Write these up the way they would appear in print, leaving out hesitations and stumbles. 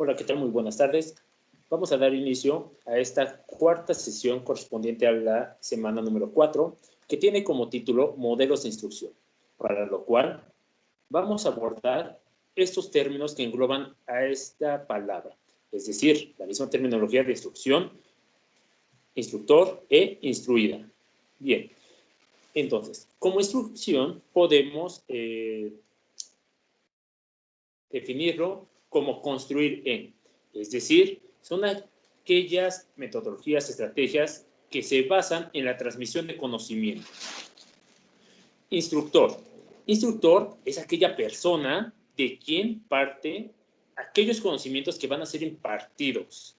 Hola, ¿qué tal? Muy buenas tardes. Vamos a dar inicio a esta cuarta sesión correspondiente a la semana número 4, que tiene como título Modelos de Instrucción, para lo cual vamos a abordar estos términos que engloban a esta palabra, es decir, la misma terminología de instrucción, instructor e instruida. Bien, entonces, como instrucción podemos definirlo como construir en, es decir, son aquellas metodologías, estrategias que se basan en la transmisión de conocimiento. Instructor. Instructor es aquella persona de quien parte aquellos conocimientos que van a ser impartidos.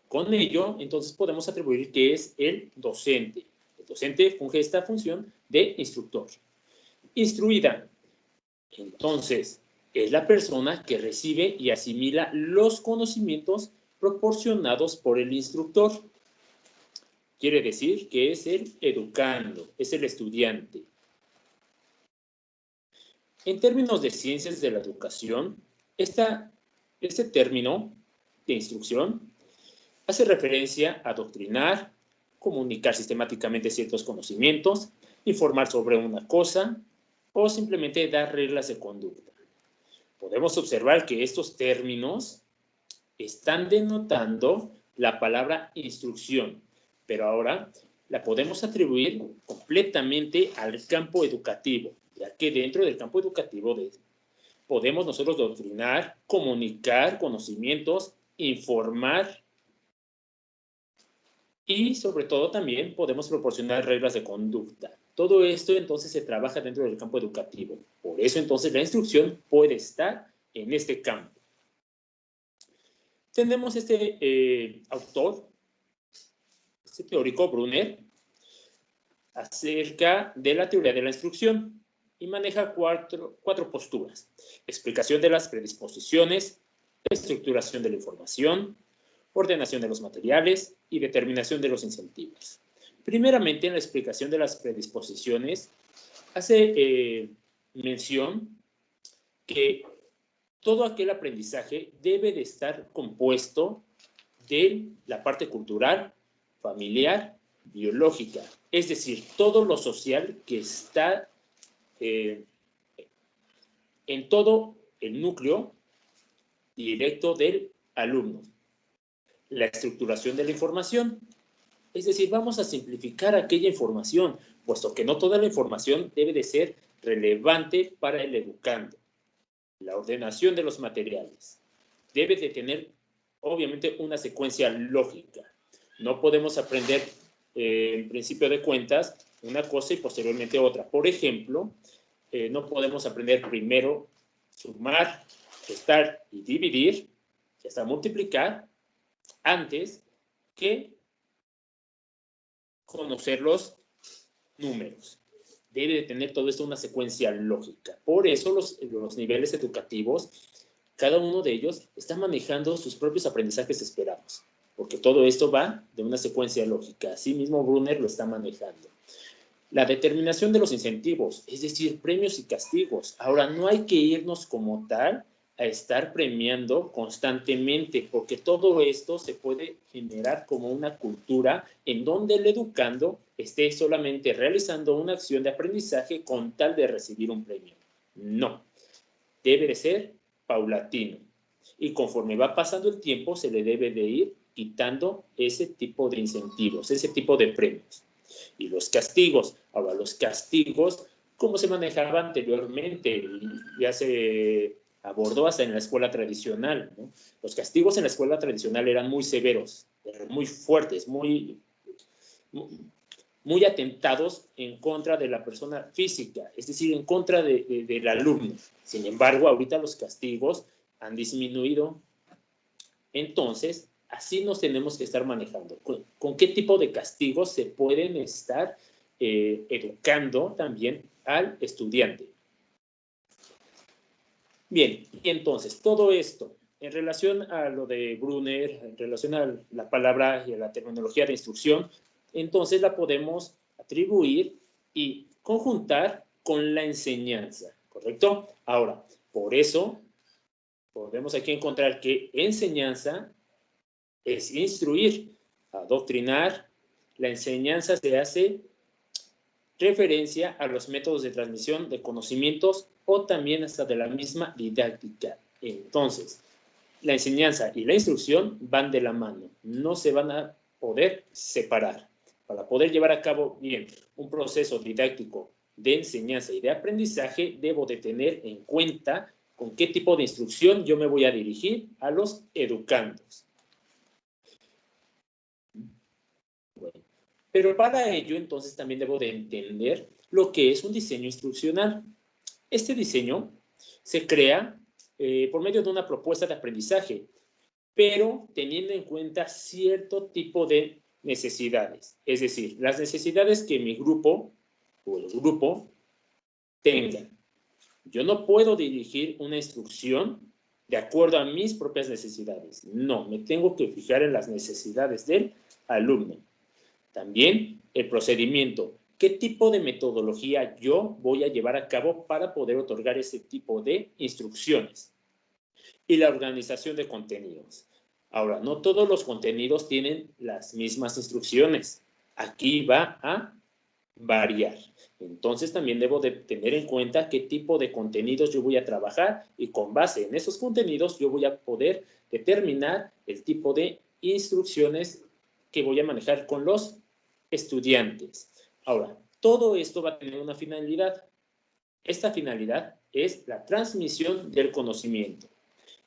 Con ello, entonces podemos atribuir que es el docente. El docente funge esta función de instructor. Instruida. Entonces, es la persona que recibe y asimila los conocimientos proporcionados por el instructor. Quiere decir que es el educando, es el estudiante. En términos de ciencias de la educación, este término de instrucción hace referencia a adoctrinar, comunicar sistemáticamente ciertos conocimientos, informar sobre una cosa o simplemente dar reglas de conducta. Podemos observar que estos términos están denotando la palabra instrucción, pero ahora la podemos atribuir completamente al campo educativo, ya que dentro del campo educativo podemos nosotros doctrinar, comunicar conocimientos, informar y sobre todo también podemos proporcionar reglas de conducta. Todo esto entonces se trabaja dentro del campo educativo. Por eso entonces la instrucción puede estar en este campo. Tenemos este autor, este teórico Brunner, acerca de la teoría de la instrucción y maneja cuatro posturas. Explicación de las predisposiciones, estructuración de la información, ordenación de los materiales y determinación de los incentivos. Primeramente, en la explicación de las predisposiciones, hace mención que todo aquel aprendizaje debe de estar compuesto de la parte cultural, familiar, biológica, es decir, todo lo social que está en todo el núcleo directo del alumno. La estructuración de la información, es decir, vamos a simplificar aquella información, puesto que no toda la información debe de ser relevante para el educando. La ordenación de los materiales debe de tener, obviamente, una secuencia lógica. No podemos aprender, en principio de cuentas, una cosa y posteriormente otra. Por ejemplo, no podemos aprender primero sumar, restar y dividir, y hasta multiplicar, antes que conocer los números. Debe de tener todo esto una secuencia lógica. Por eso los niveles educativos, cada uno de ellos está manejando sus propios aprendizajes esperados, porque todo esto va de una secuencia lógica. Así mismo Brunner lo está manejando. La determinación de los incentivos, es decir, premios y castigos. Ahora, no hay que irnos como tal a estar premiando constantemente, porque todo esto se puede generar como una cultura en donde el educando esté solamente realizando una acción de aprendizaje con tal de recibir un premio. No, debe de ser paulatino. Y conforme va pasando el tiempo, se le debe de ir quitando ese tipo de incentivos, ese tipo de premios. Y los castigos, ahora los castigos, como se manejaba anteriormente, ya se abordó hasta en la escuela tradicional, ¿no? Los castigos en la escuela tradicional eran muy severos, eran muy fuertes, muy atentados en contra de la persona física, es decir, en contra del alumno. Sin embargo, ahorita los castigos han disminuido. Entonces, así nos tenemos que estar manejando. ¿Con qué tipo de castigos se pueden estar educando también al estudiante? Bien, y entonces, todo esto, en relación a lo de Brunner, en relación a la palabra y a la terminología de instrucción, entonces la podemos atribuir y conjuntar con la enseñanza, ¿correcto? Ahora, por eso podemos aquí encontrar que enseñanza es instruir, adoctrinar. La enseñanza se hace referencia a los métodos de transmisión de conocimientos o también hasta de la misma didáctica. Entonces, la enseñanza y la instrucción van de la mano, no se van a poder separar. Para poder llevar a cabo bien un proceso didáctico de enseñanza y de aprendizaje, debo de tener en cuenta con qué tipo de instrucción yo me voy a dirigir a los educandos. Bueno, pero para ello, entonces, también debo de entender lo que es un diseño instruccional. Este diseño se crea por medio de una propuesta de aprendizaje, pero teniendo en cuenta cierto tipo de necesidades. Es decir, las necesidades que mi grupo o el grupo tengan. Yo no puedo dirigir una instrucción de acuerdo a mis propias necesidades. No, me tengo que fijar en las necesidades del alumno. También el procedimiento. ¿Qué tipo de metodología yo voy a llevar a cabo para poder otorgar ese tipo de instrucciones? Y la organización de contenidos. Ahora, no todos los contenidos tienen las mismas instrucciones. Aquí va a variar. Entonces, también debo de tener en cuenta qué tipo de contenidos yo voy a trabajar y con base en esos contenidos yo voy a poder determinar el tipo de instrucciones que voy a manejar con los estudiantes. Ahora, todo esto va a tener una finalidad. Esta finalidad es la transmisión del conocimiento.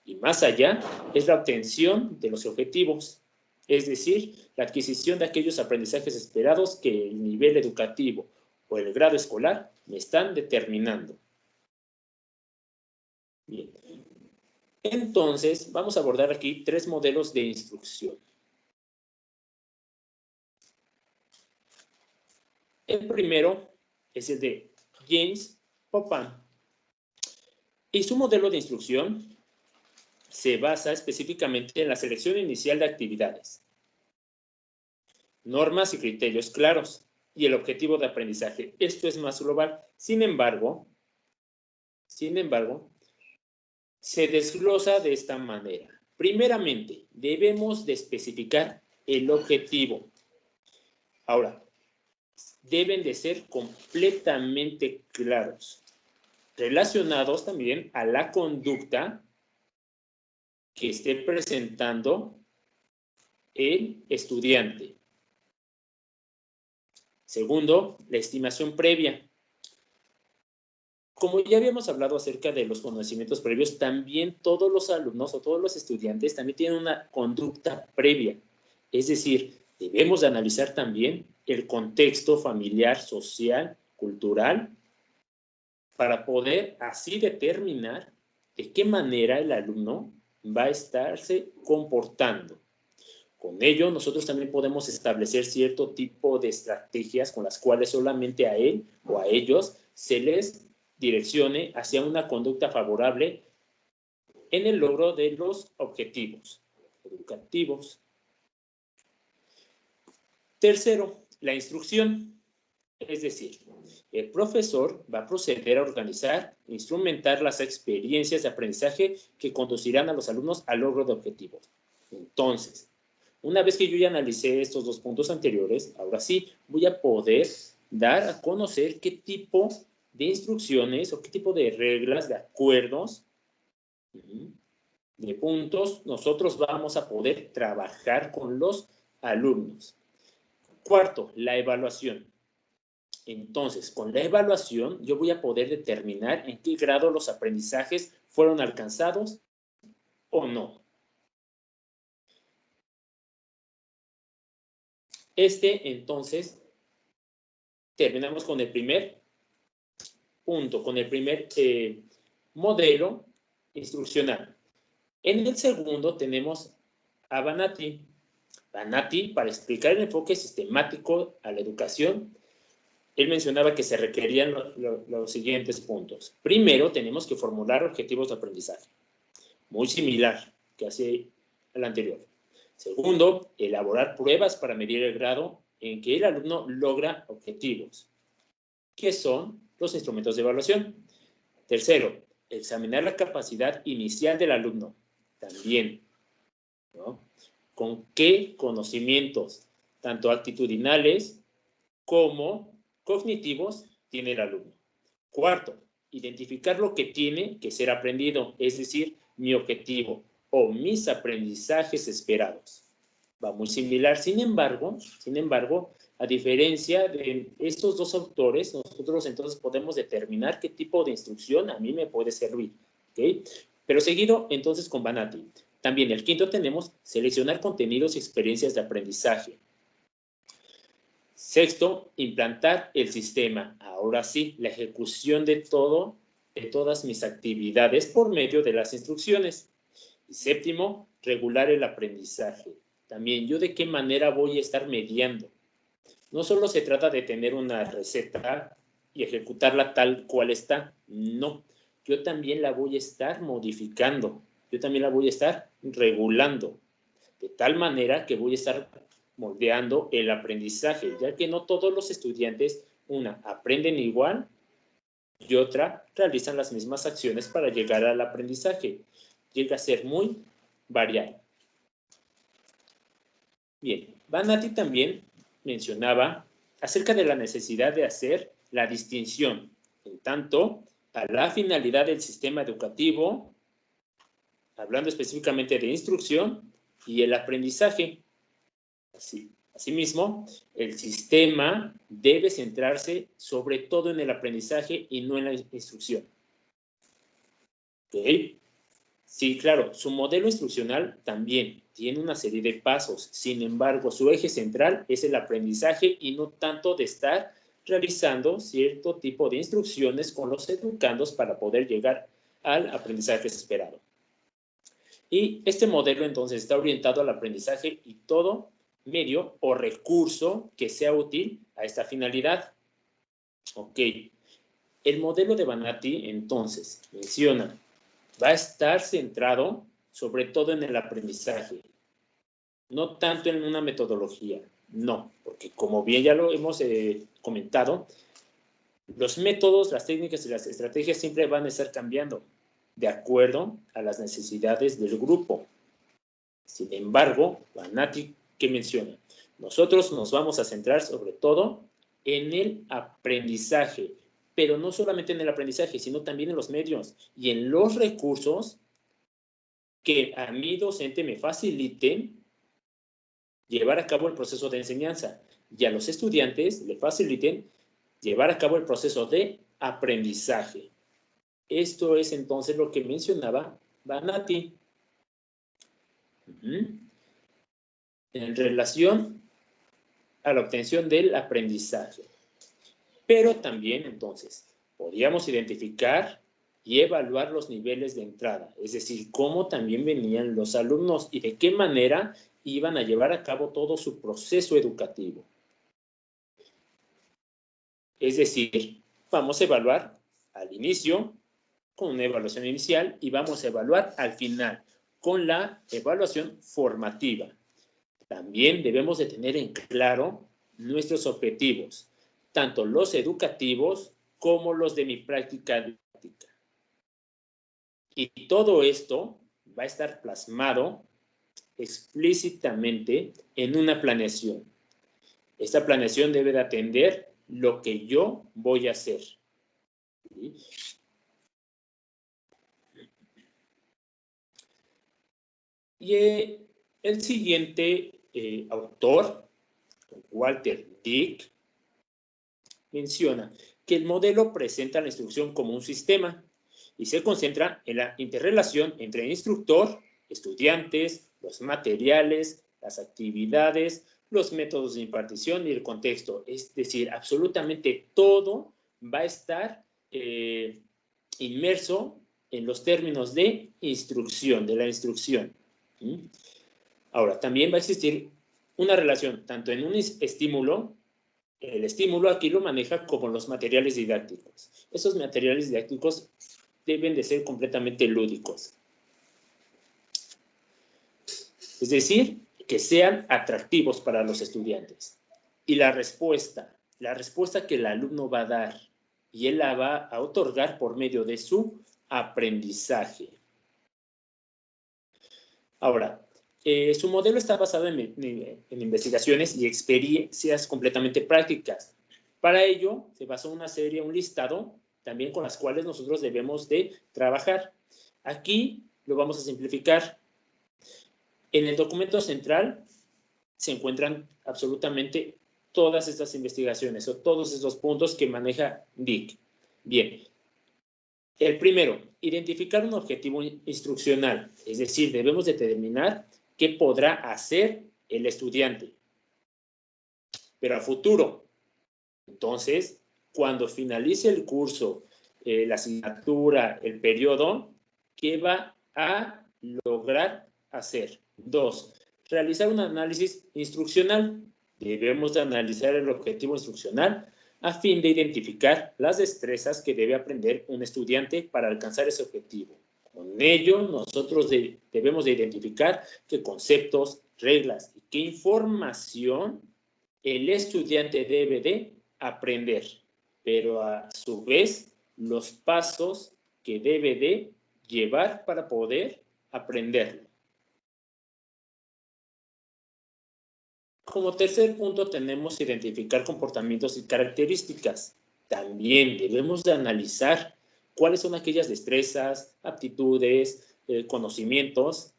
Y más allá, es la obtención de los objetivos, es decir, la adquisición de aquellos aprendizajes esperados que el nivel educativo o el grado escolar me están determinando. Bien. Entonces, vamos a abordar aquí 3 modelos de instrucción. El primero es el de James Popham. Y su modelo de instrucción se basa específicamente en la selección inicial de actividades, normas y criterios claros, y el objetivo de aprendizaje. Esto es más global. Sin embargo, se desglosa de esta manera. Primeramente, debemos de especificar el objetivo. Ahora, deben de ser completamente claros, relacionados también a la conducta que esté presentando el estudiante. Segundo, la estimación previa. Como ya habíamos hablado acerca de los conocimientos previos, también todos los alumnos o todos los estudiantes también tienen una conducta previa. Es decir, debemos de analizar también el contexto familiar, social, cultural, para poder así determinar de qué manera el alumno va a estarse comportando. Con ello, nosotros también podemos establecer cierto tipo de estrategias con las cuales solamente a él o a ellos se les direccione hacia una conducta favorable en el logro de los objetivos educativos. Tercero, la instrucción. Es decir, el profesor va a proceder a organizar, instrumentar las experiencias de aprendizaje que conducirán a los alumnos al logro de objetivos. Entonces, una vez que yo ya analicé estos 2 puntos anteriores, ahora sí voy a poder dar a conocer qué tipo de instrucciones o qué tipo de reglas, de acuerdos, de puntos, nosotros vamos a poder trabajar con los alumnos. Cuarto, la evaluación. Entonces, con la evaluación, yo voy a poder determinar en qué grado los aprendizajes fueron alcanzados o no. Entonces, terminamos con el primer punto, con el primer modelo instruccional. En el segundo tenemos a Banati. Banati, para explicar el enfoque sistemático a la educación, él mencionaba que se requerían los siguientes puntos. Primero, tenemos que formular objetivos de aprendizaje, muy similar que hace el anterior. Segundo, elaborar pruebas para medir el grado en que el alumno logra objetivos, que son los instrumentos de evaluación. Tercero, examinar la capacidad inicial del alumno también, ¿no? Con qué conocimientos, tanto actitudinales como cognitivos, tiene el alumno. Cuarto, identificar lo que tiene que ser aprendido, es decir, mi objetivo o mis aprendizajes esperados. Va muy similar. Sin embargo, a diferencia de estos dos autores, nosotros entonces podemos determinar qué tipo de instrucción a mí me puede servir, ¿ok? Pero seguido entonces con Banati. También el quinto tenemos seleccionar contenidos y experiencias de aprendizaje. Sexto, implantar el sistema. Ahora sí, la ejecución de todas mis actividades por medio de las instrucciones. Y séptimo, regular el aprendizaje. También, ¿yo de qué manera voy a estar mediando? No solo se trata de tener una receta y ejecutarla tal cual está. No, yo también la voy a estar modificando. Yo también la voy a estar regulando. De tal manera que voy a estar moldeando el aprendizaje, ya que no todos los estudiantes, una, aprenden igual y otra, realizan las mismas acciones para llegar al aprendizaje. Llega a ser muy variado. Bien, Banati también mencionaba acerca de la necesidad de hacer la distinción en tanto a la finalidad del sistema educativo, hablando específicamente de instrucción, y el aprendizaje. Asimismo, el sistema debe centrarse sobre todo en el aprendizaje y no en la instrucción. ¿Ok? Sí, claro, su modelo instruccional también tiene una serie de pasos. Sin embargo, su eje central es el aprendizaje y no tanto de estar realizando cierto tipo de instrucciones con los educandos para poder llegar al aprendizaje esperado. Y este modelo entonces está orientado al aprendizaje y todo medio o recurso que sea útil a esta finalidad. Ok. El modelo de Banati entonces menciona, va a estar centrado sobre todo en el aprendizaje, no tanto en una metodología, no, porque como bien ya lo hemos comentado, los métodos, las técnicas y las estrategias siempre van a estar cambiando de acuerdo a las necesidades del grupo. Sin embargo, Banati, ¿qué menciona? Nosotros nos vamos a centrar sobre todo en el aprendizaje, pero no solamente en el aprendizaje, sino también en los medios y en los recursos que a mi docente me faciliten llevar a cabo el proceso de enseñanza y a los estudiantes le faciliten llevar a cabo el proceso de aprendizaje. Esto es entonces lo que mencionaba Banati. En relación a la obtención del aprendizaje. Pero también, entonces, podíamos identificar y evaluar los niveles de entrada, es decir, cómo también venían los alumnos y de qué manera iban a llevar a cabo todo su proceso educativo. Es decir, vamos a evaluar al inicio con una evaluación inicial y vamos a evaluar al final con la evaluación formativa. También debemos de tener en claro nuestros objetivos, tanto los educativos como los de mi práctica didáctica. Y todo esto va a estar plasmado explícitamente en una planeación. Esta planeación debe de atender lo que yo voy a hacer. ¿Sí? Y el siguiente autor, Walter Dick, menciona que el modelo presenta la instrucción como un sistema y se concentra en la interrelación entre instructor, estudiantes, los materiales, las actividades, los métodos de impartición y el contexto. Es decir, absolutamente todo va a estar inmerso en los términos de instrucción, de la instrucción. Ahora, también va a existir una relación tanto en un estímulo. El estímulo aquí lo maneja como los materiales didácticos. Esos materiales didácticos deben de ser completamente lúdicos. Es decir, que sean atractivos para los estudiantes. Y la respuesta que el alumno va a dar y él la va a otorgar por medio de su aprendizaje. Ahora, su modelo está basado en investigaciones y experiencias completamente prácticas. Para ello, se basó en una serie, un listado, también con las cuales nosotros debemos de trabajar. Aquí lo vamos a simplificar. En el documento central se encuentran absolutamente todas estas investigaciones o todos estos puntos que maneja DIC. Bien. El primero, identificar un objetivo instruccional, es decir, debemos determinar qué podrá hacer el estudiante, pero a futuro. Entonces, cuando finalice el curso, la asignatura, el periodo, ¿qué va a lograr hacer? 2, realizar un análisis instruccional. Debemos de analizar el objetivo instruccional a fin de identificar las destrezas que debe aprender un estudiante para alcanzar ese objetivo. Con ello, nosotros debemos de identificar qué conceptos, reglas y qué información el estudiante debe de aprender, pero a su vez los pasos que debe de llevar para poder aprenderlo. Como tercer punto tenemos identificar comportamientos y características. También debemos de analizar cuáles son aquellas destrezas, aptitudes, conocimientos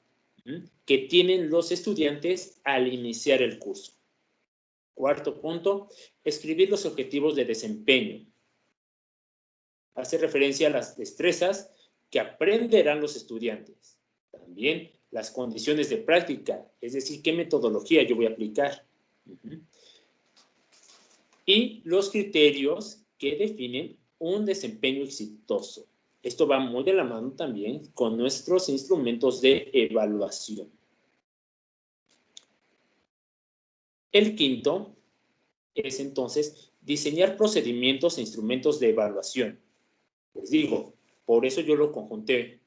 que tienen los estudiantes al iniciar el curso. Cuarto punto, escribir los objetivos de desempeño. Hace referencia a las destrezas que aprenderán los estudiantes. También las condiciones de práctica, es decir, qué metodología yo voy a aplicar. Y los criterios que definen un desempeño exitoso. Esto va muy de la mano también con nuestros instrumentos de evaluación. El quinto es entonces diseñar procedimientos e instrumentos de evaluación. Les digo, por eso yo lo conjunté,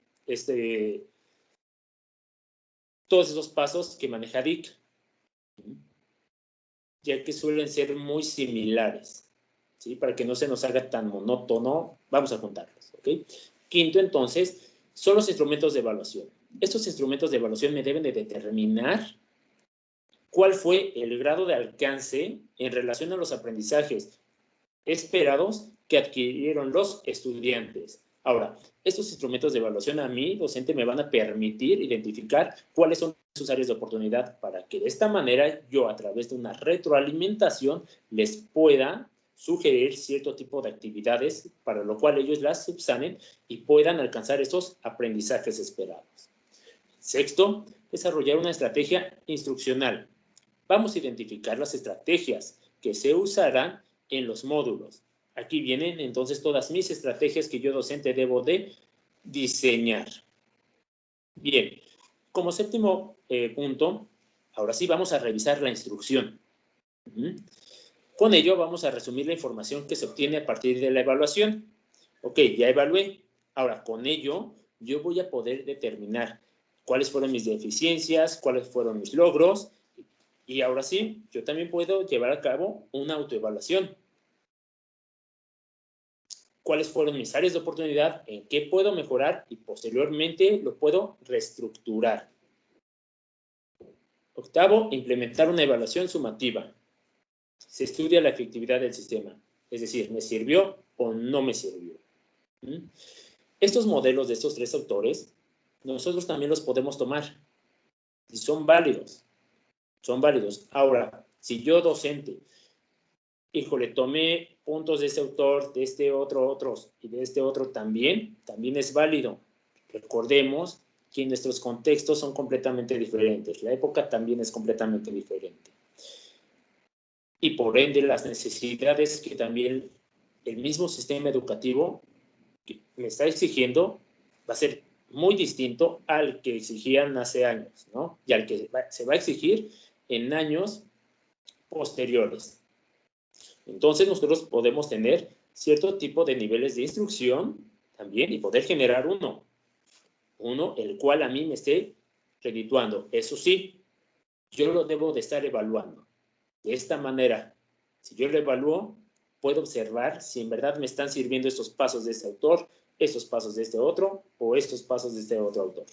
todos esos pasos que maneja DIC, ya que suelen ser muy similares, ¿sí? Para que no se nos haga tan monótono, vamos a juntarlos, ¿ok? Quinto, entonces, son los instrumentos de evaluación. Estos instrumentos de evaluación me deben de determinar cuál fue el grado de alcance en relación a los aprendizajes esperados que adquirieron los estudiantes. Ahora, estos instrumentos de evaluación a mí, docente, me van a permitir identificar cuáles son sus áreas de oportunidad para que de esta manera yo, a través de una retroalimentación, les pueda sugerir cierto tipo de actividades para lo cual ellos las subsanen y puedan alcanzar esos aprendizajes esperados. Sexto, desarrollar una estrategia instruccional. Vamos a identificar las estrategias que se usarán en los módulos. Aquí vienen entonces todas mis estrategias que yo, docente, debo de diseñar. Bien, como séptimo punto, ahora sí vamos a revisar la instrucción. Con ello vamos a resumir la información que se obtiene a partir de la evaluación. Ok, ya evalué. Ahora, con ello, yo voy a poder determinar cuáles fueron mis deficiencias, cuáles fueron mis logros. Y ahora sí, yo también puedo llevar a cabo una autoevaluación. ¿Cuáles fueron mis áreas de oportunidad? ¿En qué puedo mejorar? Y posteriormente lo puedo reestructurar. Octavo, implementar una evaluación sumativa. Se estudia la efectividad del sistema. Es decir, ¿me sirvió o no me sirvió? Estos modelos de estos tres autores, nosotros también los podemos tomar. Y son válidos. Son válidos. Ahora, si yo, docente, híjole, tomé puntos de este autor, de este otros y de este otro también es válido. Recordemos que nuestros contextos son completamente diferentes. La época también es completamente diferente. Y por ende, las necesidades que también el mismo sistema educativo me está exigiendo va a ser muy distinto al que exigían hace años, ¿no? Y al que se va a exigir en años posteriores. Entonces, nosotros podemos tener cierto tipo de niveles de instrucción también y poder generar uno el cual a mí me esté redituando. Eso sí, yo lo debo de estar evaluando. De esta manera, si yo lo evalúo, puedo observar si en verdad me están sirviendo estos pasos de este autor, estos pasos de este otro o estos pasos de este otro autor.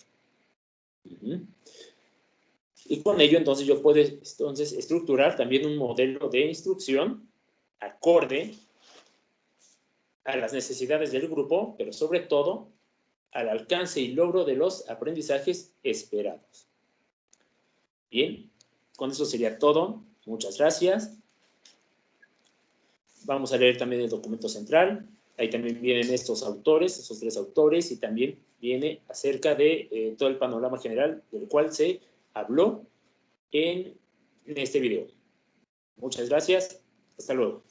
Y con ello, entonces, yo puedo estructurar también un modelo de instrucción acorde a las necesidades del grupo, pero sobre todo al alcance y logro de los aprendizajes esperados. Bien, con eso sería todo. Muchas gracias. Vamos a leer también el documento central. Ahí también vienen estos autores, esos 3 autores, y también viene acerca de todo el panorama general del cual se habló en este video. Muchas gracias. Hasta luego.